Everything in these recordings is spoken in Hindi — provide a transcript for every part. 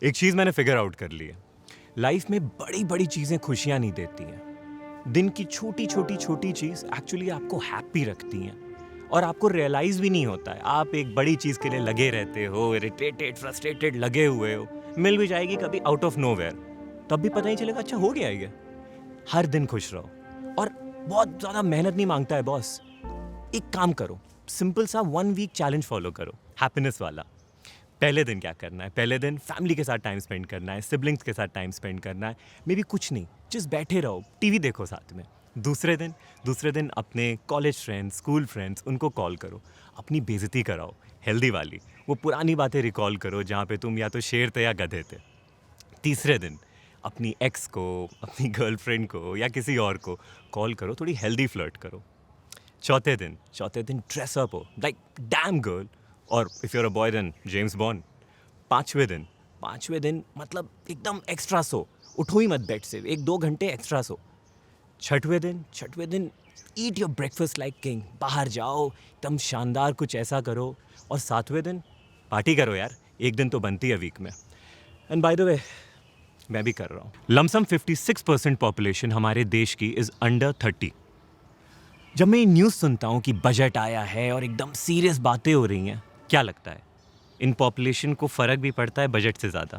एक चीज़ मैंने फिगर आउट कर ली है, लाइफ में बड़ी बड़ी चीज़ें खुशियाँ नहीं देती हैं। दिन की छोटी छोटी छोटी चीज़ एक्चुअली आपको हैप्पी रखती हैं और आपको रियलाइज़ भी नहीं होता है। आप एक बड़ी चीज़ के लिए लगे रहते हो, इरिटेटेड फ्रस्ट्रेटेड लगे हुए हो, मिल भी जाएगी कभी आउट ऑफ नोवेयर, तब भी पता नहीं चलेगा अच्छा हो गया ये। हर दिन खुश रहो और बहुत ज़्यादा मेहनत नहीं मांगता है बॉस। एक काम करो, सिंपल सा 1 वीक चैलेंज फॉलो करो, हैप्पीनेस वाला। पहले दिन क्या करना है? पहले दिन फैमिली के साथ टाइम स्पेंड करना है, सिबलिंग्स के साथ टाइम स्पेंड करना है, मे बी कुछ नहीं, जस्ट बैठे रहो, टीवी देखो साथ में। दूसरे दिन अपने कॉलेज फ्रेंड्स, स्कूल फ्रेंड्स, उनको कॉल करो, अपनी बेइज्जती कराओ, हेल्दी वाली, वो पुरानी बातें रिकॉल करो जहाँ पे तुम या तो शेर थे या गधे थे। तीसरे दिन अपनी एक्स को, अपनी गर्लफ्रेंड को या किसी और को कॉल करो, थोड़ी हेल्दी फ्लर्ट करो। चौथे दिन ड्रेस अप हो लाइक डैम गर्ल, और if you're a boy then James Bond. पाँचवें दिन मतलब एकदम एक्स्ट्रा सो, उठो ही मत बेड से, 1-2 घंटे एक्स्ट्रा सो। छठवें दिन eat your breakfast like king, बाहर जाओ, एकदम शानदार कुछ ऐसा करो। और 7वें दिन पार्टी करो यार, एक दिन तो बनती है वीक में। एंड बाय द वे, मैं भी कर रहा हूँ। लमसम 56% पॉपुलेशन हमारे देश की इज़ अंडर 30। जब मैं ये न्यूज़ सुनता हूँ कि बजट आया है और एकदम सीरियस बातें हो रही हैं, क्या लगता है इन पॉपुलेशन को फ़र्क भी पड़ता है बजट से ज़्यादा?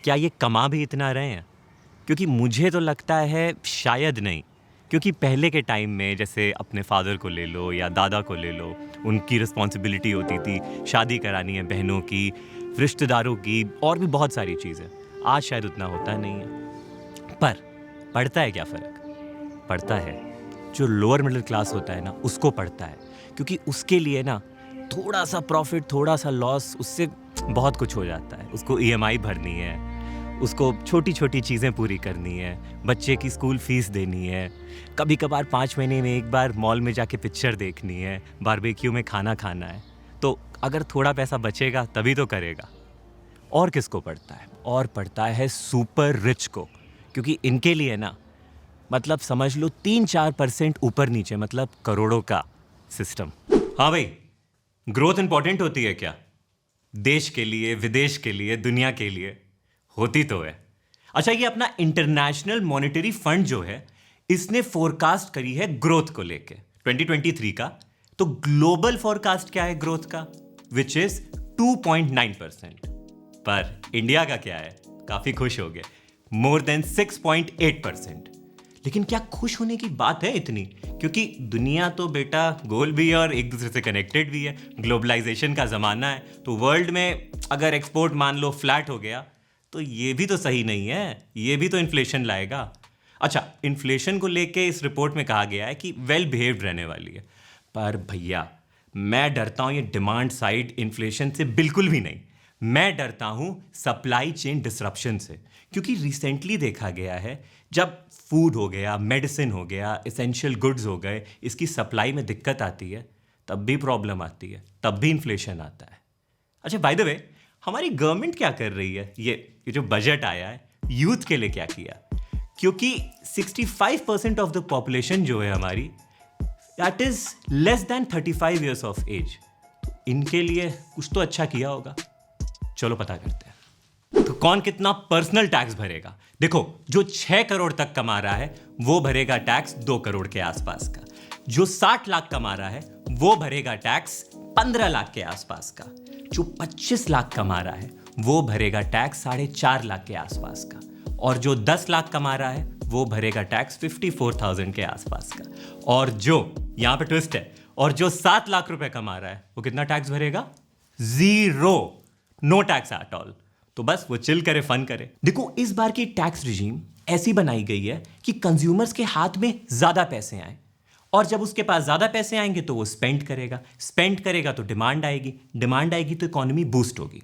क्या ये कमा भी इतना रहे हैं? क्योंकि मुझे तो लगता है शायद नहीं। क्योंकि पहले के टाइम में जैसे अपने फादर को ले लो या दादा को ले लो, उनकी रिस्पॉन्सिबिलिटी होती थी, शादी करानी है बहनों की, रिश्तेदारों की, और भी बहुत सारी चीज़ें। आज शायद उतना होता नहीं है, पर पड़ता है क्या फ़र्क? पड़ता है, जो लोअर मिडिल क्लास होता है ना, उसको पड़ता है। क्योंकि उसके लिए ना थोड़ा सा प्रॉफिट, थोड़ा सा लॉस, उससे बहुत कुछ हो जाता है। उसको ईएमआई भरनी है, उसको छोटी छोटी चीज़ें पूरी करनी है, बच्चे की स्कूल फीस देनी है, कभी कभार 5 महीने में एक बार मॉल में जाके पिक्चर देखनी है, बारबेक्यू में खाना खाना है। तो अगर थोड़ा पैसा बचेगा तभी तो करेगा। और किसको पड़ता है? और पड़ता है सुपर रिच को, क्योंकि इनके लिए ना मतलब समझ लो 3-4% ऊपर नीचे, मतलब करोड़ों का सिस्टम। हाँ भाई, ग्रोथ इंपॉर्टेंट होती है क्या? देश के लिए, विदेश के लिए, दुनिया के लिए होती तो है। अच्छा, ये अपना इंटरनेशनल मॉनेटरी फंड जो है, इसने फोरकास्ट करी है ग्रोथ को लेके 2023 का। तो ग्लोबल फोरकास्ट क्या है ग्रोथ का? Which is 2.9%। पर इंडिया का क्या है? काफी खुश हो गए, मोर देन 6.8%। लेकिन क्या खुश होने की बात है इतनी? क्योंकि दुनिया तो बेटा गोल भी है और एक दूसरे से कनेक्टेड भी है। ग्लोबलाइजेशन का ज़माना है, तो वर्ल्ड में अगर एक्सपोर्ट मान लो फ्लैट हो गया तो ये भी तो सही नहीं है, ये भी तो इन्फ्लेशन लाएगा। अच्छा, इन्फ्लेशन को लेके इस रिपोर्ट में कहा गया है कि वेल बिहेव्ड रहने वाली है। पर भैया, मैं डरता हूँ ये डिमांड साइड इन्फ्लेशन से बिल्कुल भी नहीं। मैं डरता हूँ सप्लाई चेन डिसरप्शन से। क्योंकि रिसेंटली देखा गया है, जब फूड हो गया, मेडिसिन हो गया, एसेंशियल गुड्स हो गए, इसकी सप्लाई में दिक्कत आती है, तब भी प्रॉब्लम आती है, तब भी इन्फ्लेशन आता है। अच्छा, बाय द वे, हमारी गवर्नमेंट क्या कर रही है? ये जो बजट आया है, यूथ के लिए क्या किया? क्योंकि 65% ऑफ द पॉपुलेशन जो है हमारी, that is less than 35 years of age. इनके लिए कुछ तो अच्छा किया होगा। चलो पता करते हैं। तो कौन कितना पर्सनल टैक्स भरेगा? देखो, जो 6 करोड़ तक कमा रहा है वो भरेगा टैक्स 2 करोड़ के आसपास का। जो 60 लाख कमा रहा है वो भरेगा टैक्स 15 लाख के आसपास का। जो 25 लाख कमा रहा है वो भरेगा टैक्स 4.5 लाख के आसपास का। और जो 10 लाख कमा रहा है वो भरेगा टैक्स 54,000 के आसपास का। और जो, यहां पे ट्विस्ट है, और जो 7 लाख रुपए कमा रहा है वो कितना टैक्स भरेगा? 0, नो टैक्स एट ऑल। तो बस वो चिल करे, फन करे। देखो, इस बार की टैक्स रिजीम ऐसी बनाई गई है कि कंज्यूमर्स के हाथ में ज्यादा पैसे आए, और जब उसके पास ज्यादा पैसे आएंगे तो वो स्पेंड करेगा तो डिमांड आएगी तो इकोनॉमी बूस्ट होगी।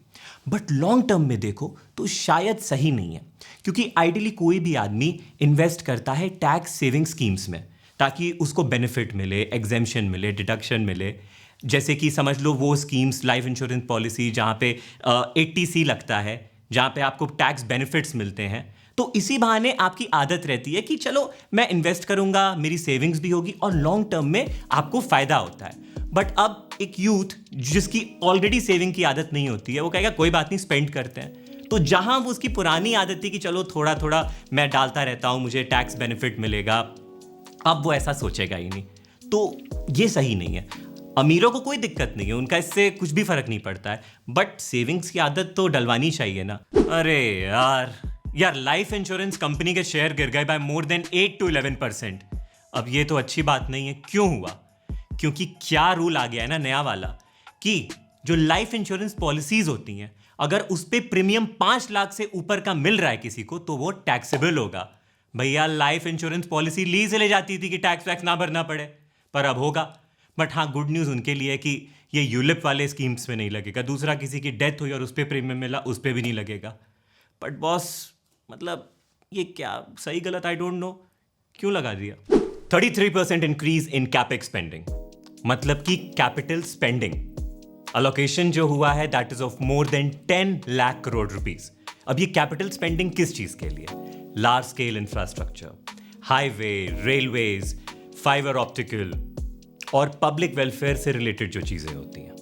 बट लॉन्ग टर्म में देखो तो शायद सही नहीं है, क्योंकि आइडियली कोई भी आदमी इन्वेस्ट करता है टैक्स सेविंग स्कीम्स में, ताकि उसको बेनिफिट मिले, एग्जेम्पशन मिले, डिडक्शन मिले। जैसे कि समझ लो वो स्कीम्स, लाइफ इंश्योरेंस पॉलिसी जहाँ पे 80C लगता है, जहाँ पे आपको टैक्स बेनिफिट्स मिलते हैं। तो इसी बहाने आपकी आदत रहती है कि चलो मैं इन्वेस्ट करूंगा, मेरी सेविंग्स भी होगी, और लॉन्ग टर्म में आपको फायदा होता है। बट अब एक यूथ जिसकी ऑलरेडी सेविंग की आदत नहीं होती है, वो कहेगा कोई बात नहीं, स्पेंड करते हैं। तो जहां वो उसकी पुरानी आदत थी कि चलो थोड़ा थोड़ा मैं डालता रहता हूं, मुझे टैक्स बेनिफिट मिलेगा, अब वो ऐसा सोचेगा ही नहीं। तो ये सही नहीं है। अमीरों को कोई दिक्कत नहीं है, उनका इससे कुछ भी फर्क नहीं पड़ता है, बट सेविंग्स की आदत तो डलवानी चाहिए ना। अरे यार लाइफ इंश्योरेंस कंपनी के शेयर गिर गए बाय मोर देन 8 to 11%। अब ये तो अच्छी बात नहीं है। क्यों हुआ? क्योंकि क्या रूल आ गया है ना नया वाला, कि जो लाइफ इंश्योरेंस पॉलिसीज होती हैं, अगर उस पे प्रीमियम 5 लाख से ऊपर का मिल रहा है किसी को, तो वो टैक्सेबल होगा। भैया लाइफ इंश्योरेंस पॉलिसी ली से ले जाती थी कि टैक्स वैक्स ना भरना पड़े, पर अब होगा। बट हाँ, गुड न्यूज़ उनके लिए कि ये यूलिप वाले स्कीम्स में नहीं लगेगा। दूसरा किसी की डेथ हुई और उस पर प्रीमियम मिला, उस पर भी नहीं लगेगा। बट बॉस, मतलब ये क्या सही गलत आई डोंट नो, क्यों लगा दिया? 33% इंक्रीज इन कैपेक्स स्पेंडिंग, मतलब कि कैपिटल स्पेंडिंग अलोकेशन जो हुआ है that is of more than 10 lakh crore rupees. अब ये कैपिटल स्पेंडिंग किस चीज के लिए? Large scale infrastructure, highway, railways, fibre optical और पब्लिक वेलफेयर से रिलेटेड जो चीजें होती हैं,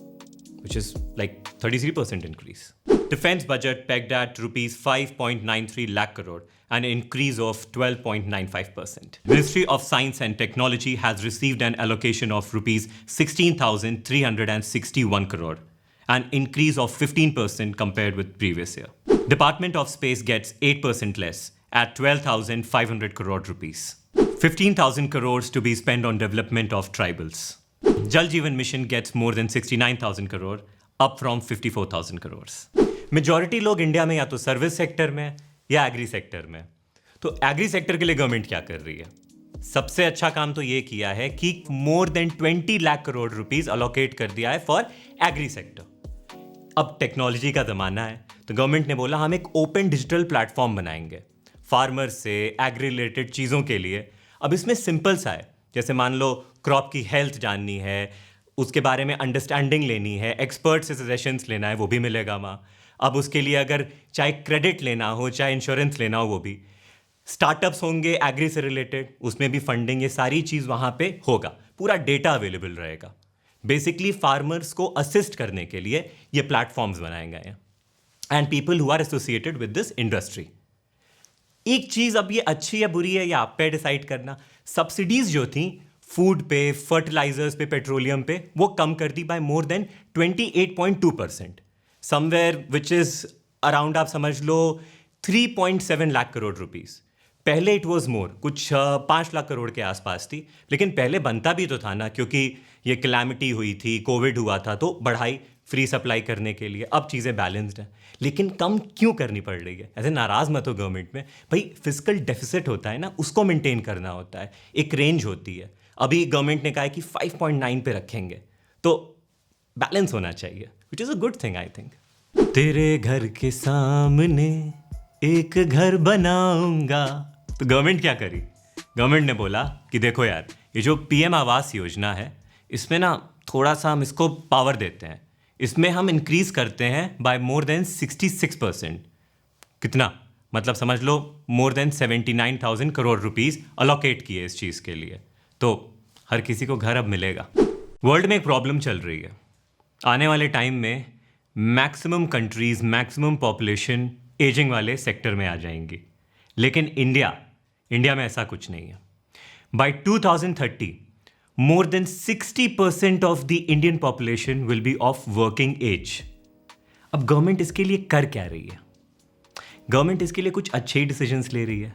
which is like 33% increase. Defense budget pegged at rupees 5.93 lakh crore, an increase of 12.95%. Ministry of Science and Technology has received an allocation of rupees 16,361 crore, an increase of 15% compared with previous year. Department of Space gets 8% less at 12,500 crore rupees. 15,000 crores to be spent on development of tribals. Jal Jeevan Mission gets more than 69,000 crore, up from 54,000 crores. Majority लोग इंडिया में या तो सर्विस सेक्टर में या एग्री सेक्टर में। तो एग्री सेक्टर के लिए गवर्नमेंट क्या कर रही है? सबसे अच्छा काम तो ये किया है कि more than 20 lakh crore rupees allocate कर दिया है फॉर एग्री सेक्टर। अब टेक्नोलॉजी का जमाना है, तो गवर्नमेंट ने बोला हम एक ओपन डिजिटल प्लेटफॉर्म बनाएंगे फार्मर्स से एग्री रिलेटेड चीज़ों के लिए। अब इसमें सिंपल सा है, जैसे मान लो क्रॉप की हेल्थ जाननी है, उसके बारे में अंडरस्टैंडिंग लेनी है, एक्सपर्ट से सजेशंस लेना है, वो भी मिलेगा वहाँ। अब उसके लिए अगर चाहे क्रेडिट लेना हो, चाहे इंश्योरेंस लेना हो, वो भी। स्टार्टअप्स होंगे एग्री से रिलेटेड, उसमें भी फंडिंग, ये सारी चीज़ वहाँ पे होगा। पूरा डेटा अवेलेबल रहेगा। बेसिकली फार्मर्स को असिस्ट करने के लिए ये प्लेटफॉर्म्स बनाए गए हैं and people who are associated with this industry. एक चीज़ अब ये अच्छी या बुरी है, या आप पे डिसाइड करना। सब्सिडीज जो थी फूड पे, फर्टिलाइजर्स पे, पेट्रोलियम पे, वो कम कर दी by more than 28.2%, somewhere which is around, आप समझ लो 3.7 लाख करोड़ रुपीस। पहले इट वॉज मोर, कुछ 5 लाख करोड़ के आसपास थी, लेकिन पहले बनता भी तो था ना, क्योंकि ये क्लैमिटी हुई थी, कोविड हुआ था, तो बढ़ाई फ्री सप्लाई करने के लिए। अब चीज़ें बैलेंस्ड हैं, लेकिन कम क्यों करनी पड़ रही है? ऐसे नाराज़ मत हो गवर्नमेंट में, भाई फिजिकल डेफिसिट होता है ना, उसको मेंटेन करना होता है, एक रेंज होती है। अभी गवर्नमेंट ने कहा है कि 5.9 पे रखेंगे, तो बैलेंस होना चाहिए, which is a good thing I think. तेरे घर के सामने एक घर बनाऊंगा, तो गवर्नमेंट क्या करी? गवर्नमेंट ने बोला कि देखो यार, ये जो पीएम आवास योजना है, इसमें ना थोड़ा सा हम इसको पावर देते हैं, इसमें हम इंक्रीज करते हैं बाय मोर देन 66%। कितना? मतलब समझ लो more than 79,000 crore rupees allocate किए इस चीज़ के लिए, तो हर किसी को घर अब मिलेगा। वर्ल्ड में एक प्रॉब्लम चल रही है, आने वाले टाइम में maximum countries, maximum population ageing वाले सेक्टर में आ जाएंगी, लेकिन इंडिया में ऐसा कुछ नहीं है। By 2030 more than 60% of the Indian population will be of working age. अब गवर्नमेंट इसके लिए कर क्या रही है? गवर्नमेंट इसके लिए कुछ अच्छे ही डिसीजंस ले रही है,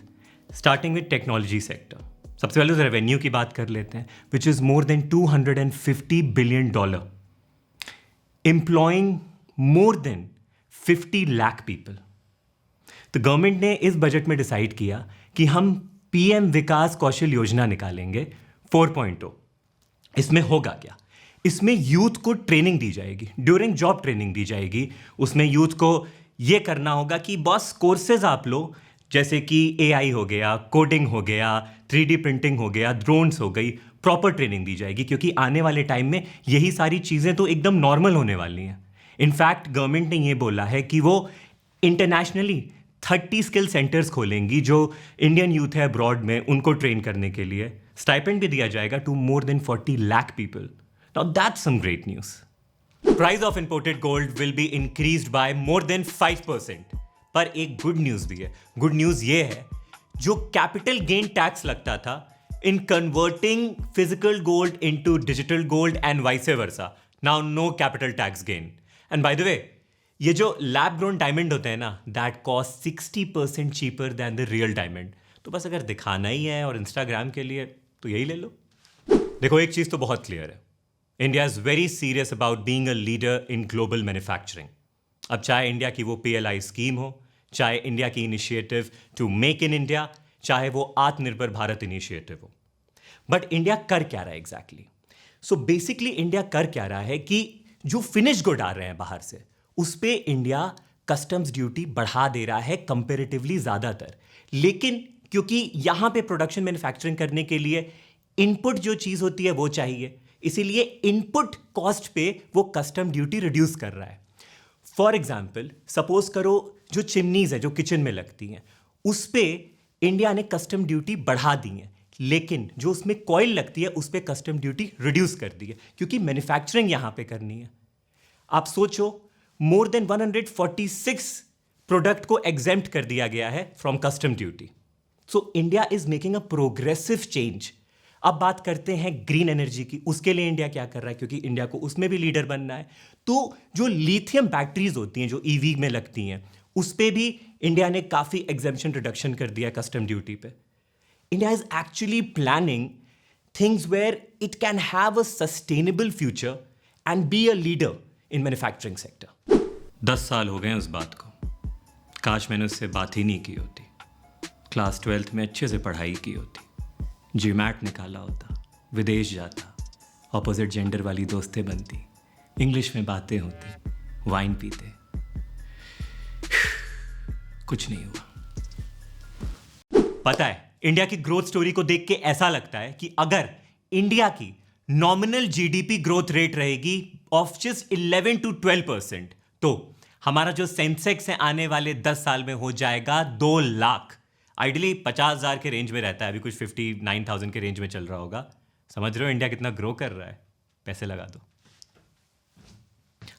स्टार्टिंग विद टेक्नोलॉजी सेक्टर। सबसे पहले तो रेवेन्यू की बात कर लेते हैं, which is more than $250 billion, employing more than 50 lakh people. तो गवर्नमेंट ने इस बजट में डिसाइड किया कि हम पीएम विकास कौशल योजना निकालेंगे 4.0। इसमें होगा क्या? इसमें यूथ को ट्रेनिंग दी जाएगी, ड्यूरिंग जॉब ट्रेनिंग दी जाएगी। उसमें यूथ को ये करना होगा कि बस कोर्सेज आप लो, जैसे कि एआई हो गया, कोडिंग हो गया, 3D प्रिंटिंग हो गया, ड्रोन्स हो गई, प्रॉपर ट्रेनिंग दी जाएगी, क्योंकि आने वाले टाइम में यही सारी चीज़ें तो एकदम नॉर्मल होने वाली हैं। इनफैक्ट गवर्नमेंट ने ये बोला है कि वो इंटरनेशनली 30 स्किल सेंटर्स खोलेंगी जो इंडियन यूथ है अब्रॉड में, उनको ट्रेन करने के लिए। स्टाइपेंड भी दिया जाएगा to more than 40 lakh people. Now that's some great news. Price of imported gold will be increased by more than 5%. पर एक गुड न्यूज़ भी है। गुड न्यूज़ ये है, जो कैपिटल गेन टैक्स लगता था in converting physical gold into digital gold and vice versa, now no capital tax gain. And by the way, ये जो लैब ग्रोन डायमंड होते हैं ना, that cost 60% cheaper than the real diamond. तो बस अगर दिखाना ही है और इंस्टाग्राम के लिए, तो यही ले लो। देखो, एक चीज़ तो बहुत क्लियर है, India is very serious about being a leader in global manufacturing. अब चाहे इंडिया की वो PLI स्कीम हो, चाहे इंडिया की initiative to make in India, चाहे वो आत्मनिर्भर भारत इनिशिएटिव हो, बट इंडिया कर क्या रहा है एग्जैक्टली? सो बेसिकली इंडिया कर क्या रहा है कि जो फिनिश गुड आ रहे हैं बाहर से, उस पे इंडिया कस्टम्स ड्यूटी बढ़ा दे रहा है कंपेरेटिवली ज़्यादातर। लेकिन क्योंकि यहां पे प्रोडक्शन मैन्युफैक्चरिंग करने के लिए इनपुट जो चीज़ होती है वो चाहिए, इसीलिए इनपुट कॉस्ट पे वो कस्टम ड्यूटी रिड्यूस कर रहा है। फॉर एग्जाम्पल, सपोज करो जो चिमनीज है जो किचन में लगती हैं, उस पे इंडिया ने कस्टम ड्यूटी बढ़ा दी है, लेकिन जो उसमें कॉइल लगती है उस पे कस्टम ड्यूटी रिड्यूस कर दी है, क्योंकि मैन्युफैक्चरिंग यहां पे करनी है। आप सोचो, मोर देन 146 प्रोडक्ट को एग्जेम्प्ट कर दिया गया है from custom duty. So India is making a progressive change. अब बात करते हैं ग्रीन एनर्जी की, उसके लिए इंडिया क्या कर रहा है, क्योंकि इंडिया को उसमें भी लीडर बनना है। तो जो लिथियम बैटरीज होती हैं जो EV में लगती हैं, उस पे भी इंडिया ने काफ़ी एग्जेम्पशन रिडक्शन कर दिया कस्टम ड्यूटी पे। India is actually planning things where it can have a sustainable future and be a leader in manufacturing sector. 10 साल हो गए हैं उस बात को, काश मैंने उससे बात ही नहीं की होती, क्लास 12th में अच्छे से पढ़ाई की होती, GMAT निकाला होता, विदेश जाता, ऑपोजिट जेंडर वाली दोस्तें बनती, इंग्लिश में बातें होती, वाइन पीते। कुछ नहीं हुआ। पता है, इंडिया की ग्रोथ स्टोरी को देख के ऐसा लगता है कि अगर इंडिया की नॉमिनल GDP ग्रोथ रेट रहेगी ऑफ जस्ट 11 to 12%, तो हमारा जो सेंसेक्स है आने वाले 10 साल में हो जाएगा 2 लाख। आइडियली 50,000 के रेंज में रहता है, अभी कुछ 59,000 के रेंज में चल रहा होगा। समझ रहे हो इंडिया कितना ग्रो कर रहा है? पैसे लगा दो।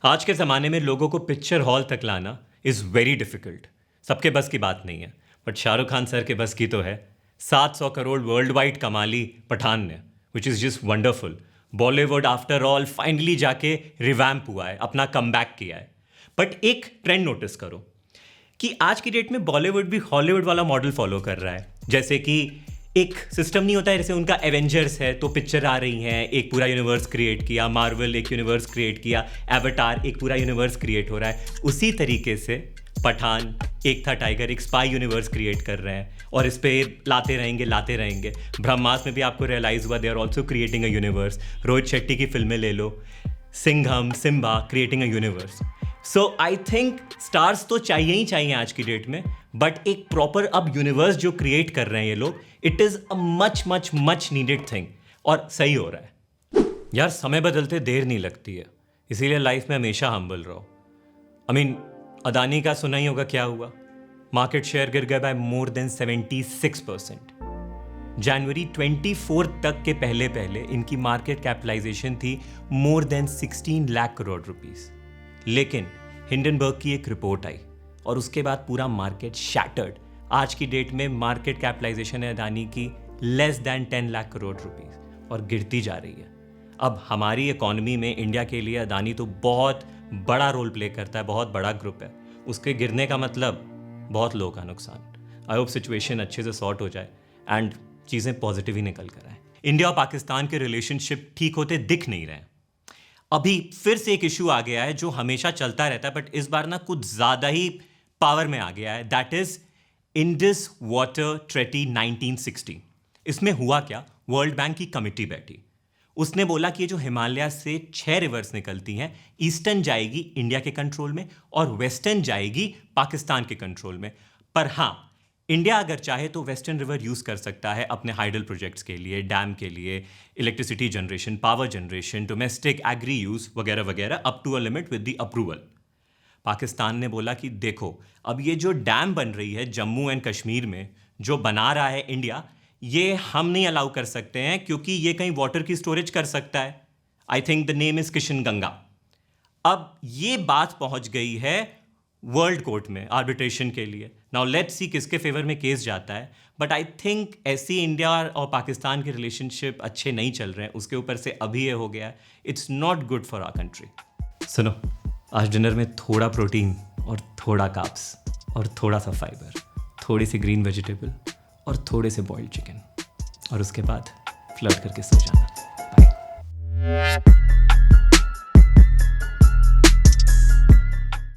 आज के ज़माने में लोगों को पिक्चर हॉल तक लाना इज़ वेरी डिफिकल्ट। सबके बस की बात नहीं है, बट शाहरुख खान सर के बस की तो है। 700 करोड़ वर्ल्ड वाइड कमा ली पठान ने, which is just wonderful. Bollywood after all finally जाके रिवैम्प हुआ है, अपना कमबैक किया है। बट एक ट्रेंड नोटिस करो कि आज की डेट में बॉलीवुड भी हॉलीवुड वाला मॉडल फॉलो कर रहा है। जैसे कि एक सिस्टम नहीं होता है, जैसे उनका एवेंजर्स है तो पिक्चर आ रही हैं, एक पूरा यूनिवर्स क्रिएट किया, मार्वल एक यूनिवर्स क्रिएट किया, एवटार एक पूरा यूनिवर्स क्रिएट हो रहा है। उसी तरीके से पठान, एक था टाइगर, एक स्पाई यूनिवर्स क्रिएट कर रहे हैं और इस पे लाते रहेंगे। ब्रह्मास्त्र में भी आपको रियलाइज हुआ they are also creating a universe. Rohit Shetty की फिल्में ले लो, Singham, Simmba, creating a universe. So I think stars तो चाहिए ही चाहिए आज की डेट में, बट एक प्रॉपर अब यूनिवर्स जो क्रिएट कर रहे हैं ये लोग, it is a much much much needed thing, और सही हो रहा है। यार, समय बदलते देर नहीं लगती है, इसीलिए लाइफ में हमेशा हम्बल रहो। अदानी का सुना ही होगा क्या हुआ, मार्केट शेयर गिर गया बाय मोर देन 76%। जनवरी 24 तक के पहले इनकी मार्केट कैपिटलाइजेशन थी more than 16 lakh crore rupees. लेकिन हिंडनबर्ग की एक रिपोर्ट आई और उसके बाद पूरा मार्केट शैटर्ड। आज की डेट में मार्केट कैपिटलाइजेशन है अदानी की less than 10 lakh crore rupees और गिरती जा रही है। अब हमारी इकोनॉमी में इंडिया के लिए अदानी तो बहुत बड़ा रोल प्ले करता है, बहुत बड़ा ग्रुप है। उसके गिरने का मतलब बहुत लोगों का नुकसान। आई होप सिचुएशन अच्छे से सॉर्ट हो जाए एंड चीज़ें पॉजिटिव ही निकल कर आए। इंडिया और पाकिस्तान के रिलेशनशिप ठीक होते दिख नहीं रहे। अभी फिर से एक इशू आ गया है जो हमेशा चलता रहता है, बट इस बार ना कुछ ज़्यादा ही पावर में आ गया है। That is Indus water treaty 1960। इसमें हुआ क्या, वर्ल्ड बैंक की कमिटी बैठी, उसने बोला कि ये जो हिमालय से 6 रिवर्स निकलती हैं, ईस्टर्न जाएगी इंडिया के कंट्रोल में और वेस्टर्न जाएगी पाकिस्तान के कंट्रोल में। पर हाँ, इंडिया अगर चाहे तो वेस्टर्न रिवर यूज़ कर सकता है अपने हाइडल प्रोजेक्ट्स के लिए, डैम के लिए, electricity generation, power generation, domestic agri use वगैरह वगैरह, up to a limit with the approval. Pakistan ने बोला कि देखो, अब ये जो डैम बन रही है जम्मू एंड कश्मीर में, जो बना रहा है इंडिया, ये हम नहीं अलाउ कर सकते हैं क्योंकि ये कहीं वाटर की स्टोरेज कर सकता है। I think the name is Kishan Ganga. अब ये बात पहुंच गई है वर्ल्ड कोर्ट में आर्बिट्रेशन के लिए. नाउ लेट्स सी किसके फेवर में केस जाता है. बट आई थिंक ऐसी इंडिया और पाकिस्तान के रिलेशनशिप अच्छे नहीं चल रहे हैं. उसके ऊपर से अभी ये हो गया. It's not good for our country. सुनो, आज डिनर में थोड़ा प्रोटीन और थोड़ा कार्ब्स और थोड़ा सा फाइबर, थोड़ी सी ग्रीन वेजिटेबल और थोड़े से बॉइल्ड चिकन, और उसके बाद फ्लर्ट करके सो जाना. बाय.